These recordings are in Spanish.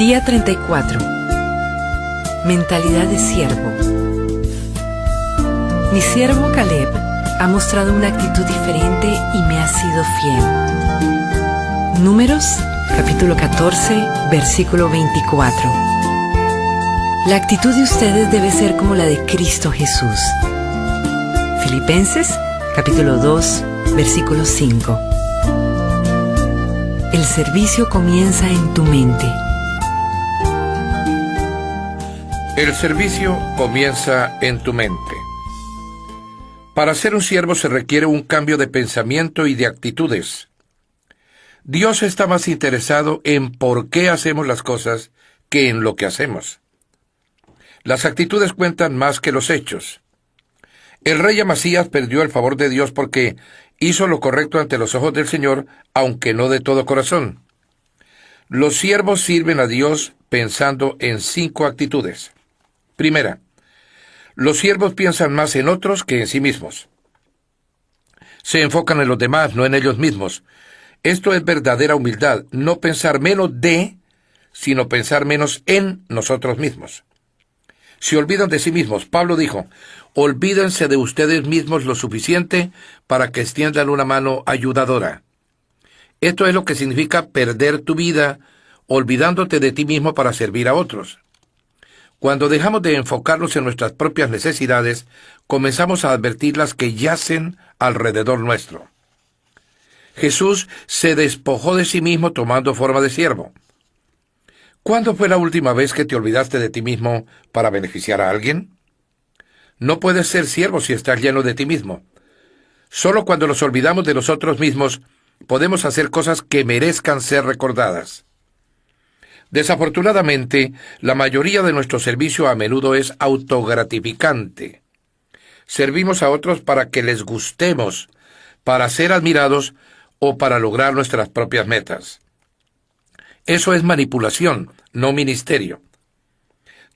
Día 34. Mentalidad de siervo. Mi siervo Caleb ha mostrado una actitud diferente y me ha sido fiel. Números, capítulo 14, versículo 24. La actitud de ustedes debe ser como la de Cristo Jesús. Filipenses, capítulo 2, versículo 5. El servicio comienza en tu mente. El servicio comienza en tu mente. Para ser un siervo se requiere un cambio de pensamiento y de actitudes. Dios está más interesado en por qué hacemos las cosas que en lo que hacemos. Las actitudes cuentan más que los hechos. El rey Amasías perdió el favor de Dios porque hizo lo correcto ante los ojos del Señor, aunque no de todo corazón. Los siervos sirven a Dios pensando en 5 actitudes. Primera, los siervos piensan más en otros que en sí mismos. Se enfocan en los demás, no en ellos mismos. Esto es verdadera humildad, no pensar menos de, sino pensar menos en nosotros mismos. Se olvidan de sí mismos. Pablo dijo, olvídense de ustedes mismos lo suficiente para que extiendan una mano ayudadora. Esto es lo que significa perder tu vida, olvidándote de ti mismo para servir a otros. Cuando dejamos de enfocarnos en nuestras propias necesidades, comenzamos a advertir las que yacen alrededor nuestro. Jesús se despojó de sí mismo tomando forma de siervo. ¿Cuándo fue la última vez que te olvidaste de ti mismo para beneficiar a alguien? No puedes ser siervo si estás lleno de ti mismo. Solo cuando nos olvidamos de nosotros mismos, podemos hacer cosas que merezcan ser recordadas. Desafortunadamente, la mayoría de nuestro servicio a menudo es autogratificante. Servimos a otros para que les gustemos, para ser admirados o para lograr nuestras propias metas. Eso es manipulación, no ministerio.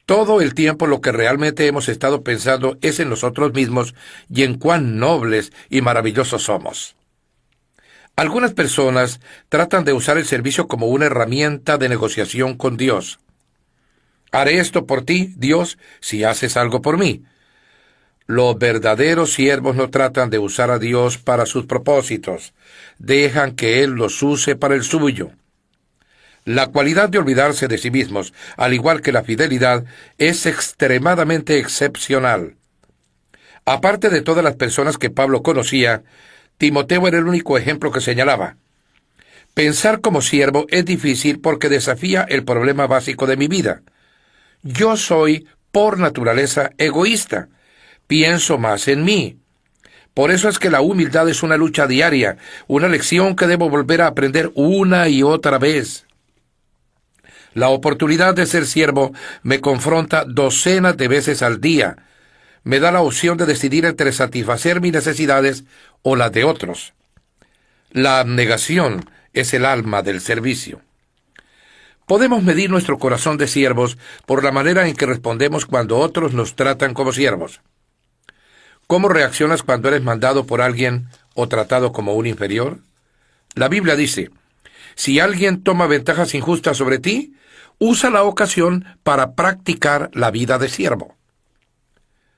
Todo el tiempo lo que realmente hemos estado pensando es en nosotros mismos y en cuán nobles y maravillosos somos. Algunas personas tratan de usar el servicio como una herramienta de negociación con Dios. Haré esto por ti, Dios, si haces algo por mí. Los verdaderos siervos no tratan de usar a Dios para sus propósitos. Dejan que Él los use para el suyo. La cualidad de olvidarse de sí mismos, al igual que la fidelidad, es extremadamente excepcional. Aparte de todas las personas que Pablo conocía, Timoteo era el único ejemplo que señalaba. Pensar como siervo es difícil porque desafía el problema básico de mi vida. Yo soy, por naturaleza, egoísta. Pienso más en mí. Por eso es que la humildad es una lucha diaria, una lección que debo volver a aprender una y otra vez. La oportunidad de ser siervo me confronta docenas de veces al día. Me da la opción de decidir entre satisfacer mis necesidades o las de otros. La abnegación es el alma del servicio. Podemos medir nuestro corazón de siervos por la manera en que respondemos cuando otros nos tratan como siervos. ¿Cómo reaccionas cuando eres mandado por alguien o tratado como un inferior? La Biblia dice, si alguien toma ventajas injustas sobre ti, usa la ocasión para practicar la vida de siervo.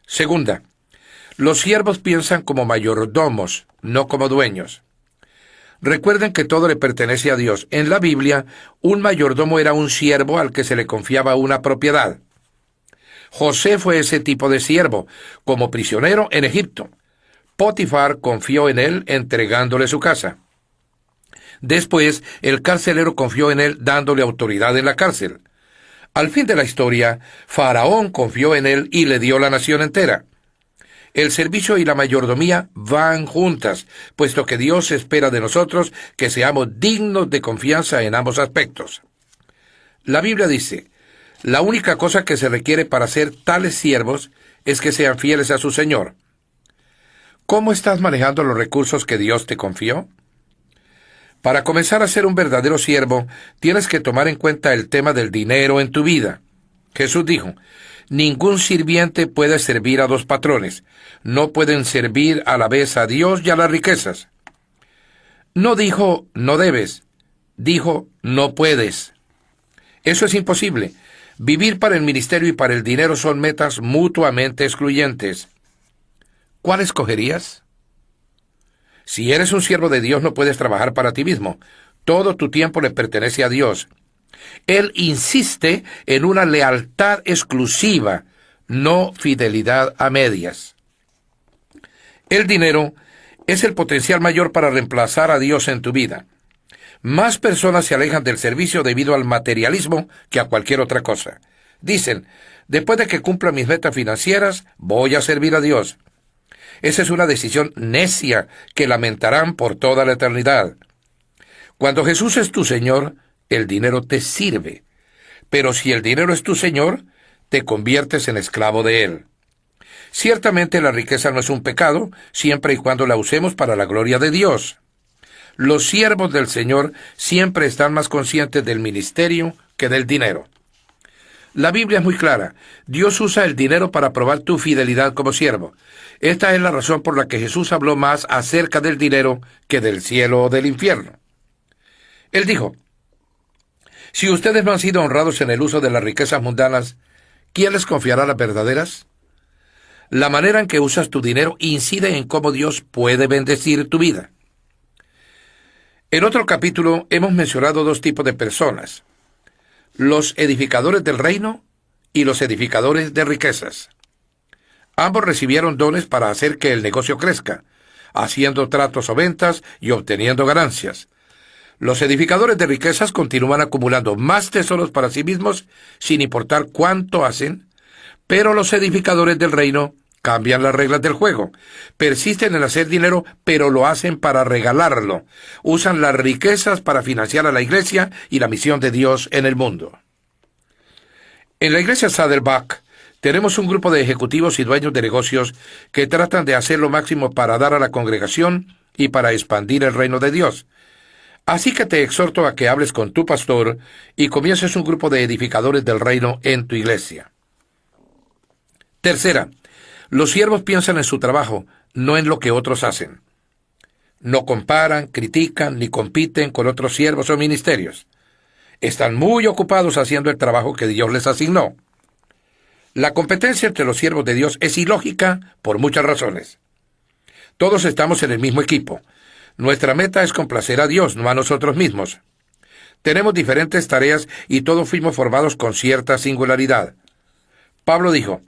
Segunda, los siervos piensan como mayordomos, no como dueños. Recuerden que todo le pertenece a Dios. En la Biblia, un mayordomo era un siervo al que se le confiaba una propiedad. José fue ese tipo de siervo, como prisionero en Egipto. Potifar confió en él entregándole su casa. Después, el carcelero confió en él dándole autoridad en la cárcel. Al fin de la historia, Faraón confió en él y le dio la nación entera. El servicio y la mayordomía van juntas, puesto que Dios espera de nosotros que seamos dignos de confianza en ambos aspectos. La Biblia dice, la única cosa que se requiere para ser tales siervos es que sean fieles a su Señor. ¿Cómo estás manejando los recursos que Dios te confió? Para comenzar a ser un verdadero siervo, tienes que tomar en cuenta el tema del dinero en tu vida. Jesús dijo, ningún sirviente puede servir a 2 patrones. No pueden servir a la vez a Dios y a las riquezas. No dijo, no debes. Dijo, no puedes. Eso es imposible. Vivir para el ministerio y para el dinero son metas mutuamente excluyentes. ¿Cuál escogerías? Si eres un siervo de Dios, no puedes trabajar para ti mismo. Todo tu tiempo le pertenece a Dios. Él insiste en una lealtad exclusiva, no fidelidad a medias. El dinero es el potencial mayor para reemplazar a Dios en tu vida. Más personas se alejan del servicio debido al materialismo que a cualquier otra cosa. Dicen, después de que cumpla mis metas financieras, voy a servir a Dios. Esa es una decisión necia que lamentarán por toda la eternidad. Cuando Jesús es tu Señor, el dinero te sirve. Pero si el dinero es tu Señor, te conviertes en esclavo de él. Ciertamente la riqueza no es un pecado, siempre y cuando la usemos para la gloria de Dios. Los siervos del Señor siempre están más conscientes del ministerio que del dinero. La Biblia es muy clara. Dios usa el dinero para probar tu fidelidad como siervo. Esta es la razón por la que Jesús habló más acerca del dinero que del cielo o del infierno. Él dijo, si ustedes no han sido honrados en el uso de las riquezas mundanas, ¿quién les confiará las verdaderas? La manera en que usas tu dinero incide en cómo Dios puede bendecir tu vida. En otro capítulo hemos mencionado dos tipos de personas: los edificadores del reino y los edificadores de riquezas. Ambos recibieron dones para hacer que el negocio crezca, haciendo tratos o ventas y obteniendo ganancias. Los edificadores de riquezas continúan acumulando más tesoros para sí mismos sin importar cuánto hacen, pero los edificadores del reino cambian las reglas del juego. Persisten en hacer dinero, pero lo hacen para regalarlo. Usan las riquezas para financiar a la iglesia y la misión de Dios en el mundo. En la iglesia Saddleback tenemos un grupo de ejecutivos y dueños de negocios que tratan de hacer lo máximo para dar a la congregación y para expandir el reino de Dios. Así que te exhorto a que hables con tu pastor y comiences un grupo de edificadores del reino en tu iglesia. Tercera, los siervos piensan en su trabajo, no en lo que otros hacen. No comparan, critican, ni compiten con otros siervos o ministerios. Están muy ocupados haciendo el trabajo que Dios les asignó. La competencia entre los siervos de Dios es ilógica por muchas razones. Todos estamos en el mismo equipo. Nuestra meta es complacer a Dios, no a nosotros mismos. Tenemos diferentes tareas y todos fuimos formados con cierta singularidad. Pablo dijo,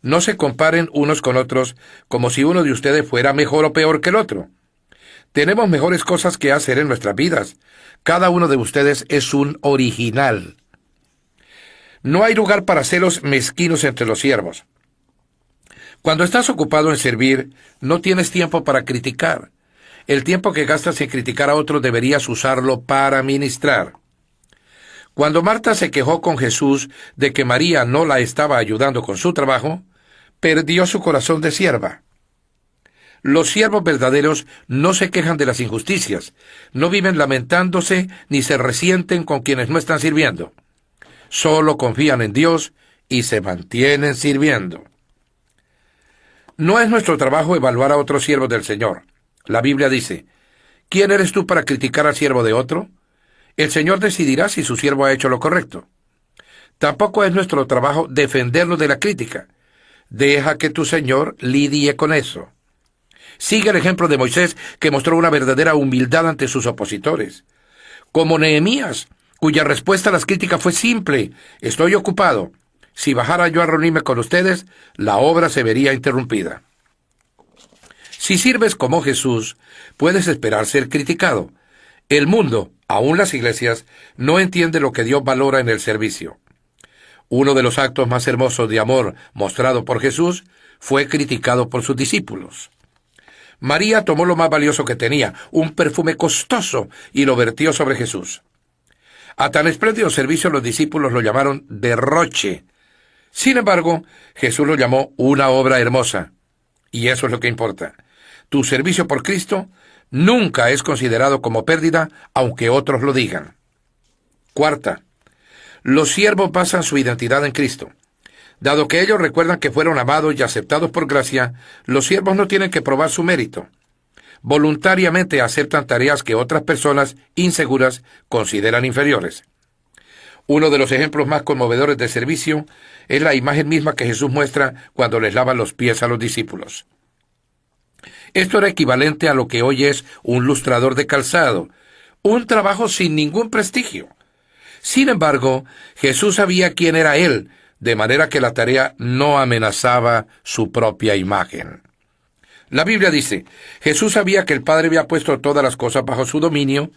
no se comparen unos con otros como si uno de ustedes fuera mejor o peor que el otro. Tenemos mejores cosas que hacer en nuestras vidas. Cada uno de ustedes es un original. No hay lugar para celos mezquinos entre los siervos. Cuando estás ocupado en servir, no tienes tiempo para criticar. El tiempo que gastas en criticar a otros deberías usarlo para ministrar. Cuando Marta se quejó con Jesús de que María no la estaba ayudando con su trabajo, perdió su corazón de sierva. Los siervos verdaderos no se quejan de las injusticias, no viven lamentándose ni se resienten con quienes no están sirviendo. Solo confían en Dios y se mantienen sirviendo. No es nuestro trabajo evaluar a otros siervos del Señor. La Biblia dice, ¿quién eres tú para criticar al siervo de otro? El Señor decidirá si su siervo ha hecho lo correcto. Tampoco es nuestro trabajo defenderlo de la crítica. Deja que tu Señor lidie con eso. Sigue el ejemplo de Moisés, que mostró una verdadera humildad ante sus opositores. Como Nehemías, cuya respuesta a las críticas fue simple: estoy ocupado. Si bajara yo a reunirme con ustedes, la obra se vería interrumpida. Si sirves como Jesús, puedes esperar ser criticado. El mundo, aún las iglesias, no entiende lo que Dios valora en el servicio. Uno de los actos más hermosos de amor mostrado por Jesús fue criticado por sus discípulos. María tomó lo más valioso que tenía, un perfume costoso, y lo vertió sobre Jesús. A tan espléndido servicio los discípulos lo llamaron derroche. Sin embargo, Jesús lo llamó una obra hermosa. Y eso es lo que importa. Tu servicio por Cristo nunca es considerado como pérdida, aunque otros lo digan. Cuarta, los siervos basan su identidad en Cristo. Dado que ellos recuerdan que fueron amados y aceptados por gracia, los siervos no tienen que probar su mérito. Voluntariamente aceptan tareas que otras personas inseguras consideran inferiores. Uno de los ejemplos más conmovedores de servicio es la imagen misma que Jesús muestra cuando les lava los pies a los discípulos. Esto era equivalente a lo que hoy es un lustrador de calzado, un trabajo sin ningún prestigio. Sin embargo, Jesús sabía quién era Él, de manera que la tarea no amenazaba su propia imagen. La Biblia dice, Jesús sabía que el Padre había puesto todas las cosas bajo su dominio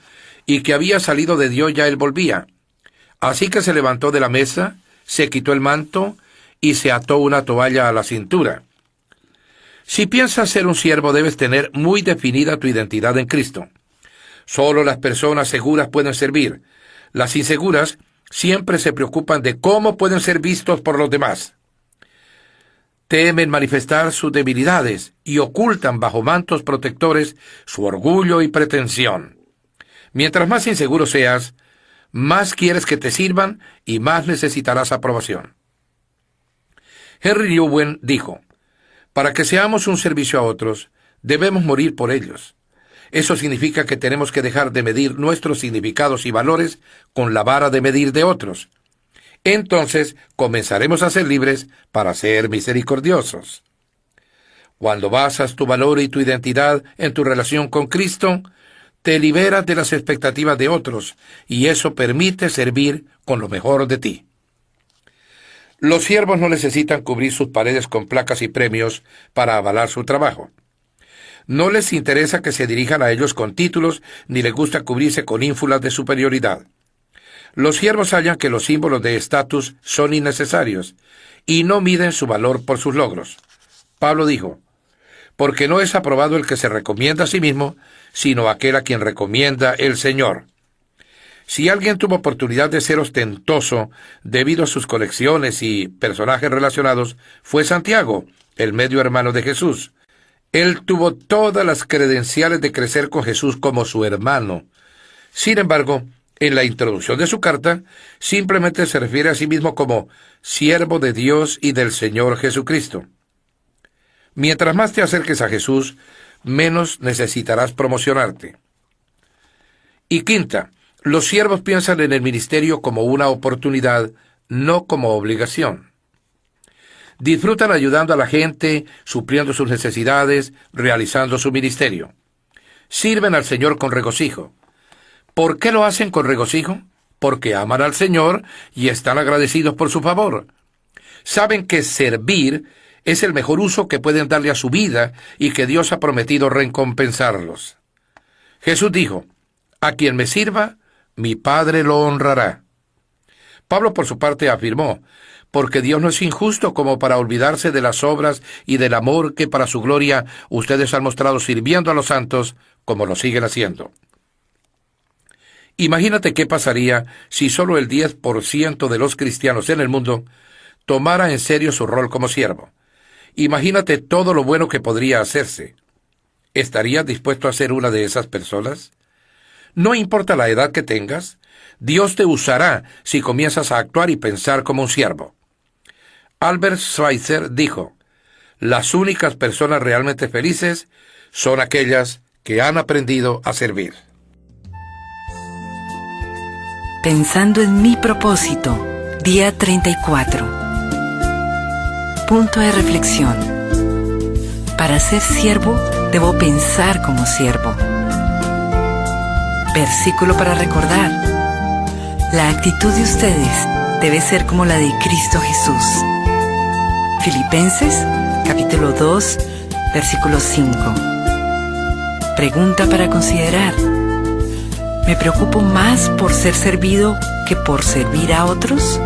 y que había salido de Dios ya Él volvía. Así que se levantó de la mesa, se quitó el manto y se ató una toalla a la cintura. Si piensas ser un siervo, debes tener muy definida tu identidad en Cristo. Solo las personas seguras pueden servir. Las inseguras siempre se preocupan de cómo pueden ser vistos por los demás. Temen manifestar sus debilidades y ocultan bajo mantos protectores su orgullo y pretensión. Mientras más inseguro seas, más quieres que te sirvan y más necesitarás aprobación. Henry Nouwen dijo, para que seamos un servicio a otros, debemos morir por ellos. Eso significa que tenemos que dejar de medir nuestros significados y valores con la vara de medir de otros. Entonces comenzaremos a ser libres para ser misericordiosos. Cuando basas tu valor y tu identidad en tu relación con Cristo, te liberas de las expectativas de otros, y eso permite servir con lo mejor de ti. Los siervos no necesitan cubrir sus paredes con placas y premios para avalar su trabajo. No les interesa que se dirijan a ellos con títulos, ni les gusta cubrirse con ínfulas de superioridad. Los siervos hallan que los símbolos de estatus son innecesarios, y no miden su valor por sus logros. Pablo dijo, porque no es aprobado el que se recomienda a sí mismo, sino aquel a quien recomienda el Señor. Si alguien tuvo oportunidad de ser ostentoso debido a sus colecciones y personajes relacionados, fue Santiago, el medio hermano de Jesús. Él tuvo todas las credenciales de crecer con Jesús como su hermano. Sin embargo, en la introducción de su carta, simplemente se refiere a sí mismo como siervo de Dios y del Señor Jesucristo. Mientras más te acerques a Jesús, menos necesitarás promocionarte. Y quinta, los siervos piensan en el ministerio como una oportunidad, no como obligación. Disfrutan ayudando a la gente, supliendo sus necesidades, realizando su ministerio. Sirven al Señor con regocijo. ¿Por qué lo hacen con regocijo? Porque aman al Señor y están agradecidos por su favor. Saben que servir es el mejor uso que pueden darle a su vida y que Dios ha prometido recompensarlos. Jesús dijo, a quien me sirva, mi Padre lo honrará. Pablo, por su parte, afirmó, porque Dios no es injusto como para olvidarse de las obras y del amor que para su gloria ustedes han mostrado sirviendo a los santos, como lo siguen haciendo. Imagínate qué pasaría si solo el 10% de los cristianos en el mundo tomara en serio su rol como siervo. Imagínate todo lo bueno que podría hacerse. ¿Estarías dispuesto a ser una de esas personas? No importa la edad que tengas, Dios te usará si comienzas a actuar y pensar como un siervo. Albert Schweitzer dijo, las únicas personas realmente felices son aquellas que han aprendido a servir. Pensando en mi propósito, día 34. Punto de reflexión. Para ser siervo, debo pensar como siervo. Versículo para recordar. La actitud de ustedes debe ser como la de Cristo Jesús. Filipenses, capítulo 2, versículo 5. Pregunta para considerar. ¿Me preocupo más por ser servido que por servir a otros?